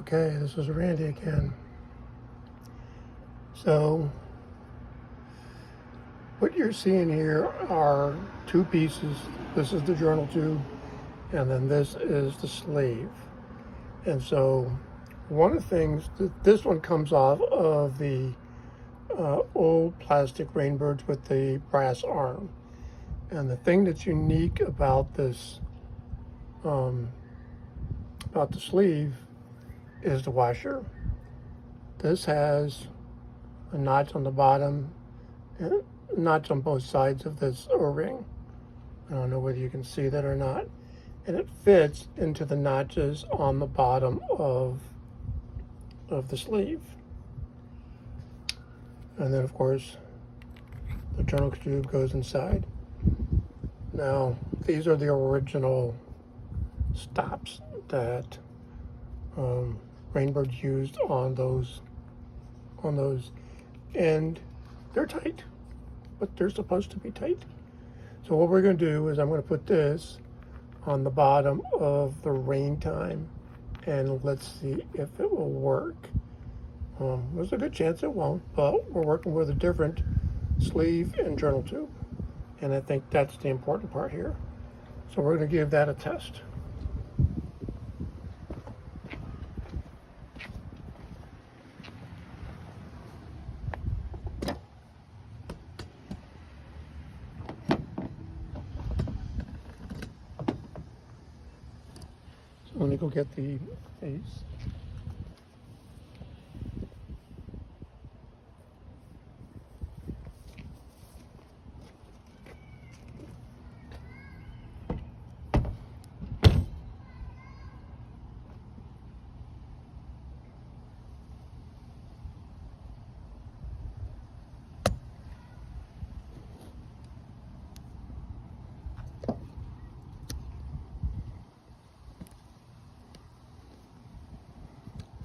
Okay, this is Randy again. So, what you're seeing here are two pieces. This is the journal tube, and then this is the sleeve. And so, one of the things, this one comes off of the old plastic Rainbirds with the brass arm. And the thing that's unique about this, about the sleeve, is the washer. This has a notch on the bottom and a notch on both sides of this O-ring. I don't know whether you can see that or not. And it fits into the notches on the bottom of the sleeve. And then of course the journal tube goes inside. Now these are the original stops that Rainbirds used on those, and they're tight, but they're supposed to be tight. So what we're going to do is I'm going to put this on the bottom of the Raintime, and let's see if it will work. There's a good chance it won't, but we're working with a different sleeve and journal tube, and I think that's the important part here. So we're going to give that a test. So let me go get the base.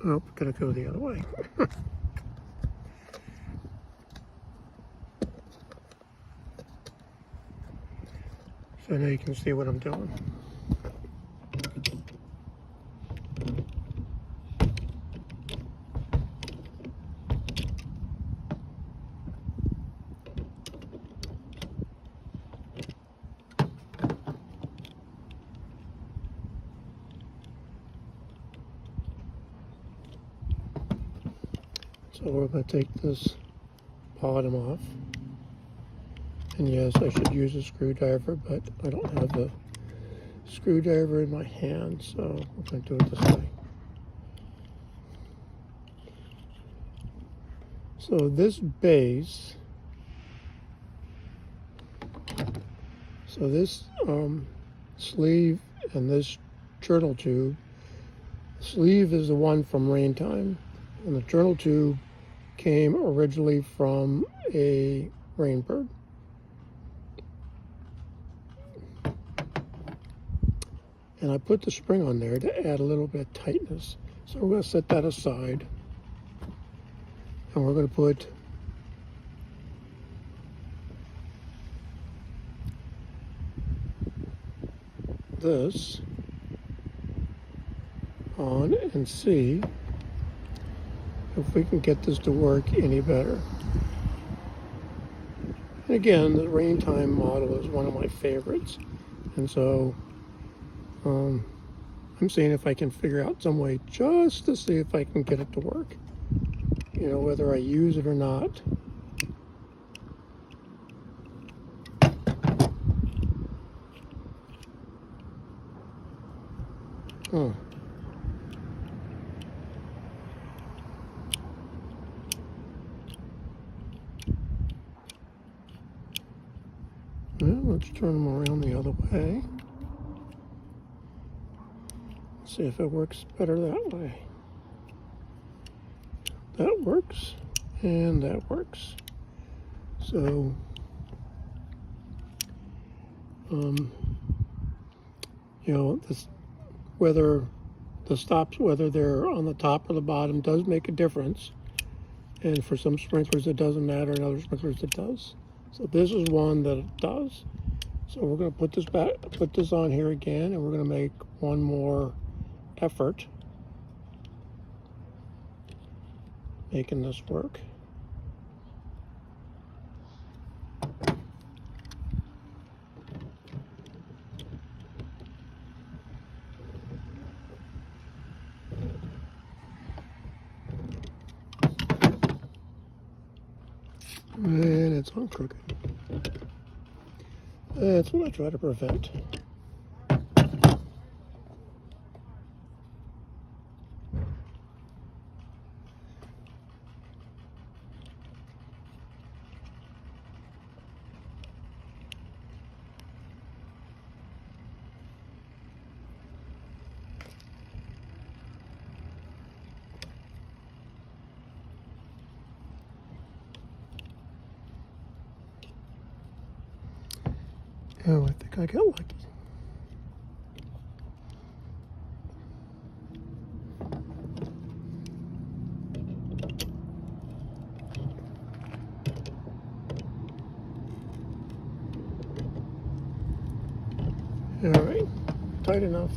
Nope, gonna go the other way. So now you can see what I'm doing. So we're going to take this bottom off. And yes, I should use a screwdriver, but I don't have a screwdriver in my hand, so we're going to do it this way. So this base, so this sleeve and this journal tube, sleeve is the one from Raintime, and the journal tube came originally from a Rainbird. And I put the spring on there to add a little bit of tightness. So we're going to set that aside. And we're going to put this on and see if we can get this to work any better. And again, the Raintime model is one of my favorites. And so I'm seeing if I can figure out some way just to see if I can get it to work. You know, whether I use it or not. Oh. Well, let's turn them around the other way. See if it works better that way. That works, and that works. So, you know, this, whether the stops, whether they're on the top or the bottom, does make a difference. And for some sprinklers it doesn't matter, and other sprinklers it does. So this is one that it does. So we're going to put this on here again, and we're going to make one more effort. making this work. And it's on crooked. That's what I try to prevent. Oh, I think I got lucky. All right, tight enough.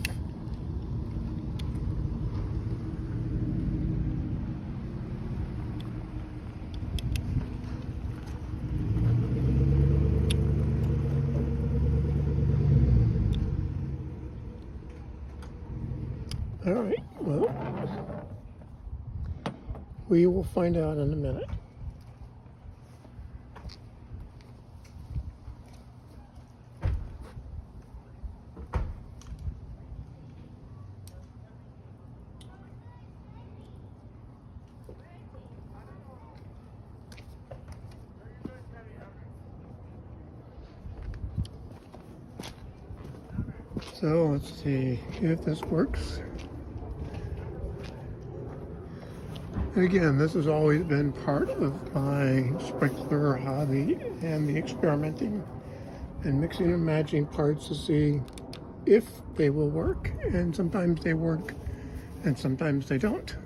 All right, well, we will find out in a minute. So let's see if this works. And again, this has always been part of my sprinkler hobby and the experimenting and mixing and matching parts to see if they will work. And sometimes they work and sometimes they don't.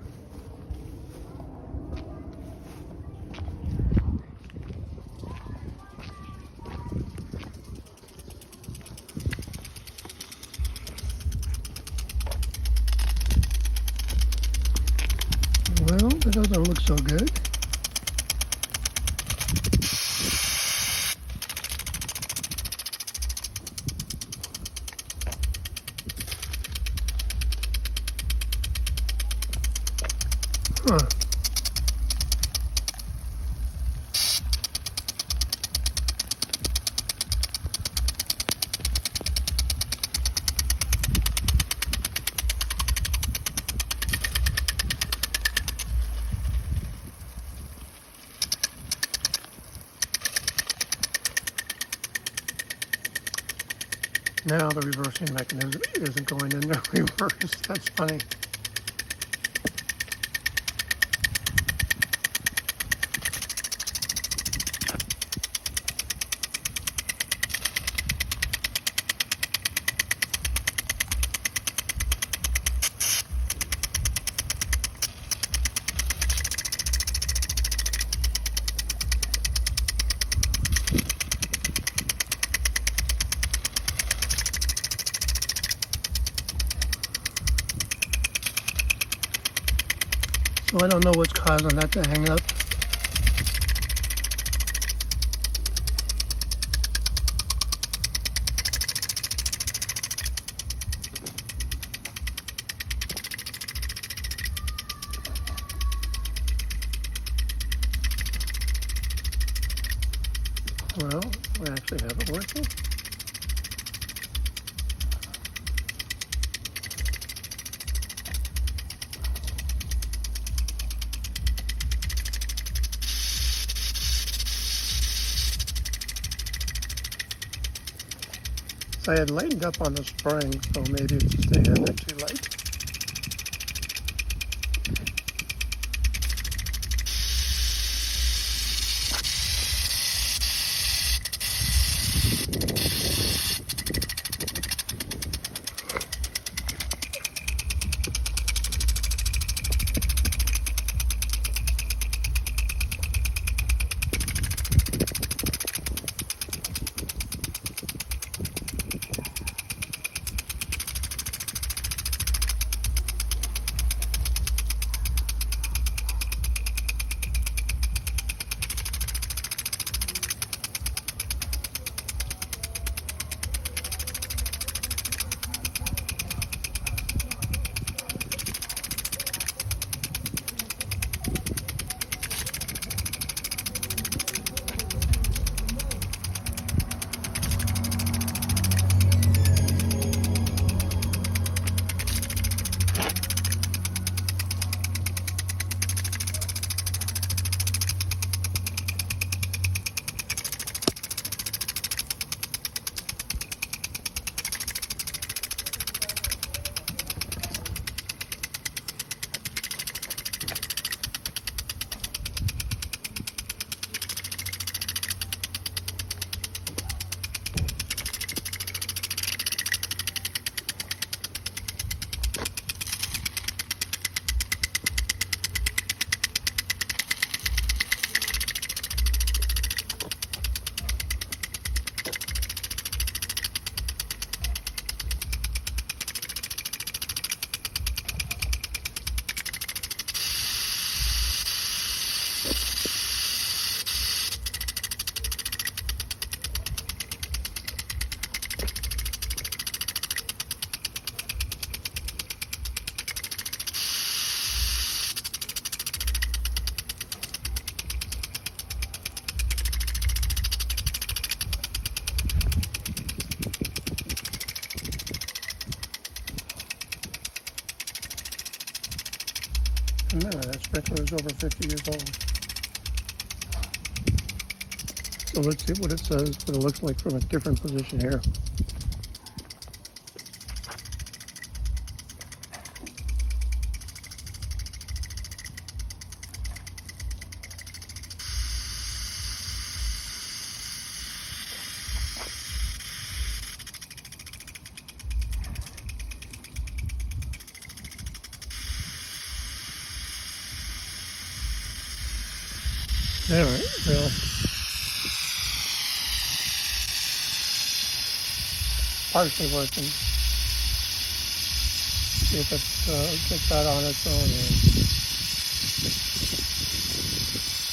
Well, that doesn't look so good. Huh. Now the reversing mechanism isn't going into reverse. That's funny. So I don't know what's causing that to hang up. Well, we actually have it working. I had lightened up on the spring, so maybe it's just a hair bit too light. in there. That sprinkler is over 50 years old. So let's see what it says, what it looks like from a different position here. All right, well, partially working. See if it gets that on its own here.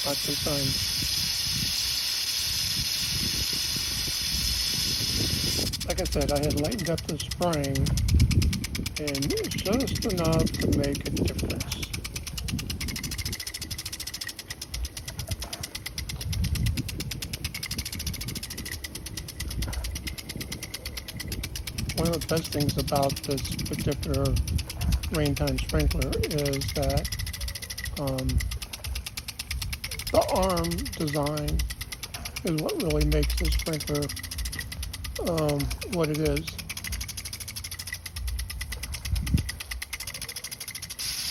Not too fine. Like I said, I had lightened up the spring, and just enough to make a difference. One of the best things about this particular Raintime sprinkler is that the arm design is what really makes the sprinkler what it is.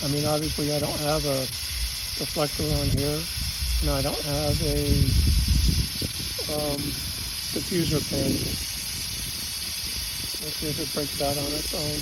I mean, obviously I don't have a deflector on here, and I don't have a diffuser pin. Let's see if it breaks out on its own.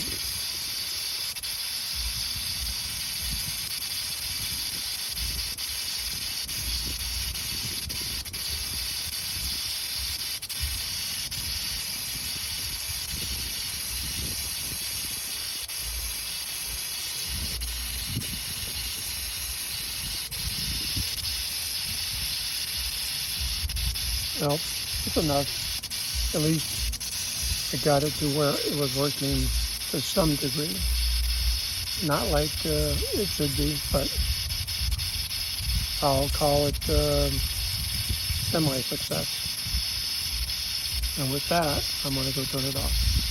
Well, it's enough. At least I got it to where it was working to some degree. Not like it should be, but I'll call it semi-success. And with that, I'm going to go turn it off.